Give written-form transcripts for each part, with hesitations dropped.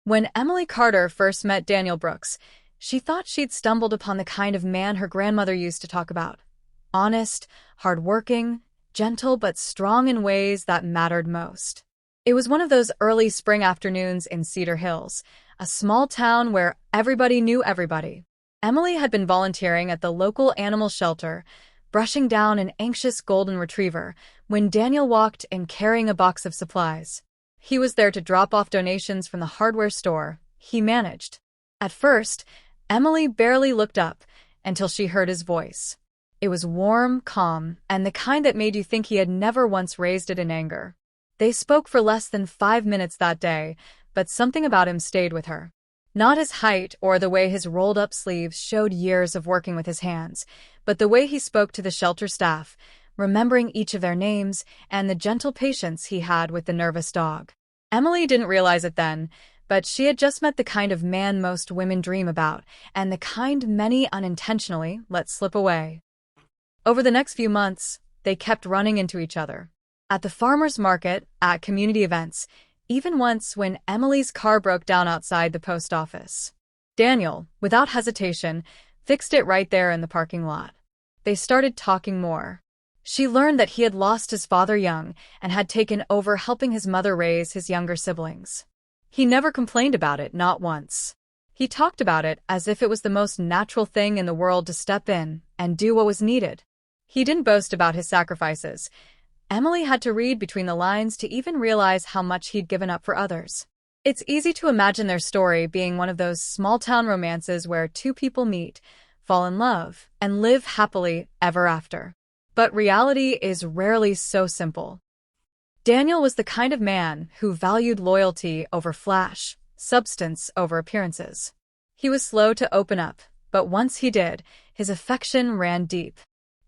When Emily Carter first met Daniel Brooks, she thought she'd stumbled upon the kind of man her grandmother used to talk about. Honest, hardworking, gentle but strong in ways that mattered most. It was one of those early spring afternoons in Cedar Hills, a small town where everybody knew everybody. Emily had been volunteering at the local animal shelter, brushing down an anxious golden retriever, when Daniel walked in carrying a box of supplies. He was there to drop off donations from the hardware store he managed. At first, Emily barely looked up until she heard his voice. It was warm, calm, and the kind that made you think he had never once raised it in anger. They spoke for less than 5 minutes that day, but something about him stayed with her. Not his height or the way his rolled-up sleeves showed years of working with his hands, but the way he spoke to the shelter staff, remembering each of their names, and the gentle patience he had with the nervous dog. Emily didn't realize it then, but she had just met the kind of man most women dream about, and the kind many unintentionally let slip away. Over the next few months, they kept running into each other. At the farmer's market, at community events, even once when Emily's car broke down outside the post office. Daniel, without hesitation, fixed it right there in the parking lot. They started talking more. She learned that he had lost his father young and had taken over helping his mother raise his younger siblings. He never complained about it, not once. He talked about it as if it was the most natural thing in the world to step in and do what was needed. He didn't boast about his sacrifices. Emily had to read between the lines to even realize how much he'd given up for others. It's easy to imagine their story being one of those small-town romances where two people meet, fall in love, and live happily ever after. But reality is rarely so simple. Daniel was the kind of man who valued loyalty over flash, substance over appearances. He was slow to open up, but once he did, his affection ran deep.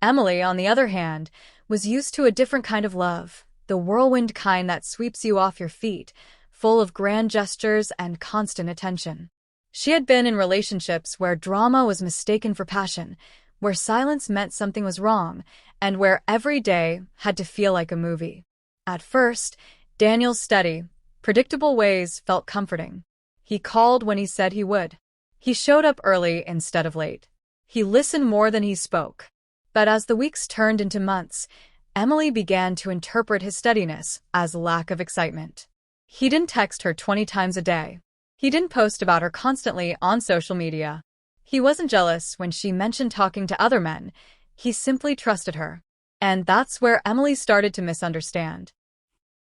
Emily, on the other hand, was used to a different kind of love, the whirlwind kind that sweeps you off your feet, full of grand gestures and constant attention. She had been in relationships where drama was mistaken for passion, where silence meant something was wrong, and where every day had to feel like a movie. At first, Daniel's steady, predictable ways felt comforting. He called when he said he would. He showed up early instead of late. He listened more than he spoke. But as the weeks turned into months, Emily began to interpret his steadiness as lack of excitement. He didn't text her 20 times a day. He didn't post about her constantly on social media. He wasn't jealous when she mentioned talking to other men. He simply trusted her. And that's where Emily started to misunderstand.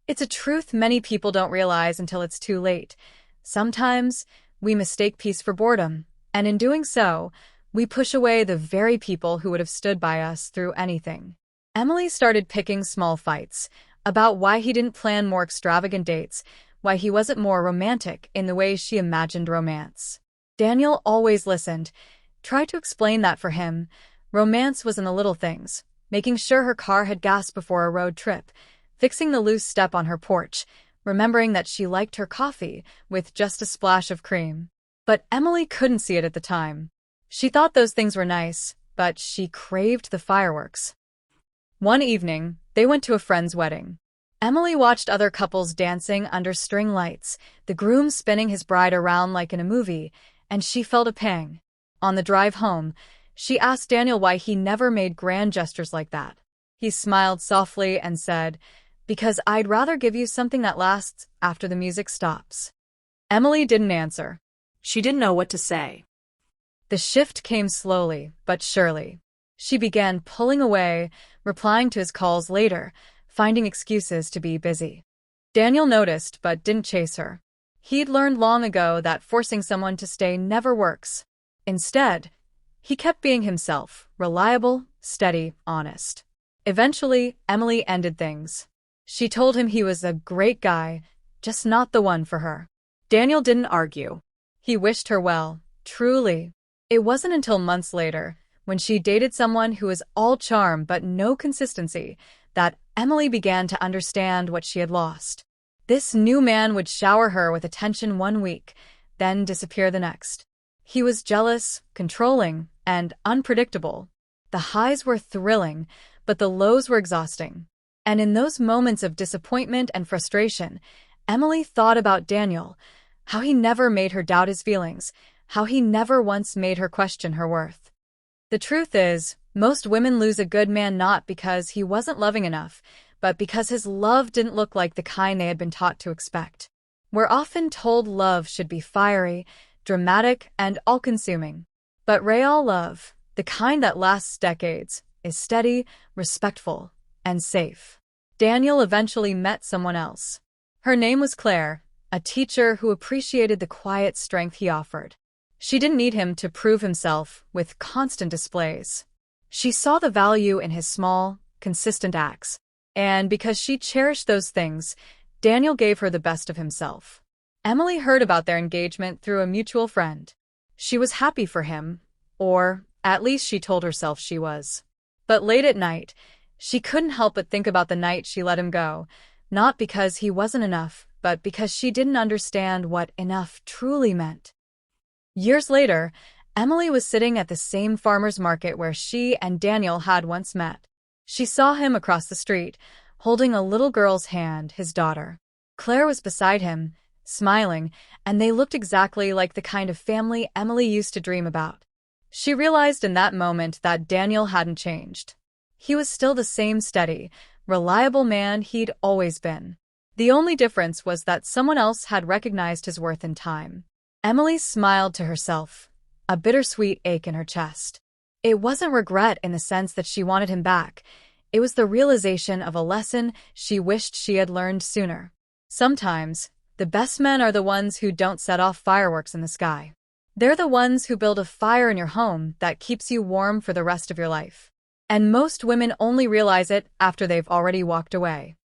It's a truth many people don't realize until it's too late. Sometimes we mistake peace for boredom, and in doing so, we push away the very people who would have stood by us through anything. Emily started picking small fights about why he didn't plan more extravagant dates, why he wasn't more romantic in the way she imagined romance. Daniel always listened, tried to explain that for him. Romance was in the little things, making sure her car had gas before a road trip, fixing the loose step on her porch, remembering that she liked her coffee with just a splash of cream. But Emily couldn't see it at the time. She thought those things were nice, but she craved the fireworks. One evening, they went to a friend's wedding. Emily watched other couples dancing under string lights, the groom spinning his bride around like in a movie, and she felt a pang. On the drive home, she asked Daniel why he never made grand gestures like that. He smiled softly and said, "Because I'd rather give you something that lasts after the music stops." Emily didn't answer. She didn't know what to say. The shift came slowly, but surely. She began pulling away, replying to his calls later, finding excuses to be busy. Daniel noticed but didn't chase her. He'd learned long ago that forcing someone to stay never works. Instead, he kept being himself, reliable, steady, honest. Eventually, Emily ended things. She told him he was a great guy, just not the one for her. Daniel didn't argue. He wished her well, truly. It wasn't until months later, when she dated someone who was all charm but no consistency, that Emily began to understand what she had lost. This new man would shower her with attention 1 week, then disappear the next. He was jealous, controlling, and unpredictable. The highs were thrilling, but the lows were exhausting. And in those moments of disappointment and frustration, Emily thought about Daniel, how he never made her doubt his feelings, how he never once made her question her worth. The truth is, most women lose a good man not because he wasn't loving enough, but because his love didn't look like the kind they had been taught to expect. We're often told love should be fiery, dramatic, and all-consuming. But real love, the kind that lasts decades, is steady, respectful, and safe. Daniel eventually met someone else. Her name was Claire, a teacher who appreciated the quiet strength he offered. She didn't need him to prove himself with constant displays. She saw the value in his small, consistent acts, and because she cherished those things, Daniel gave her the best of himself. Emily heard about their engagement through a mutual friend. She was happy for him, or at least she told herself she was. But late at night, she couldn't help but think about the night she let him go, not because he wasn't enough, but because she didn't understand what enough truly meant. Years later, Emily was sitting at the same farmer's market where she and Daniel had once met. She saw him across the street, holding a little girl's hand, his daughter. Claire was beside him, smiling, and they looked exactly like the kind of family Emily used to dream about. She realized in that moment that Daniel hadn't changed. He was still the same steady, reliable man he'd always been. The only difference was that someone else had recognized his worth in time. Emily smiled to herself, a bittersweet ache in her chest. It wasn't regret in the sense that she wanted him back. It was the realization of a lesson she wished she had learned sooner. Sometimes, the best men are the ones who don't set off fireworks in the sky. They're the ones who build a fire in your home that keeps you warm for the rest of your life. And most women only realize it after they've already walked away.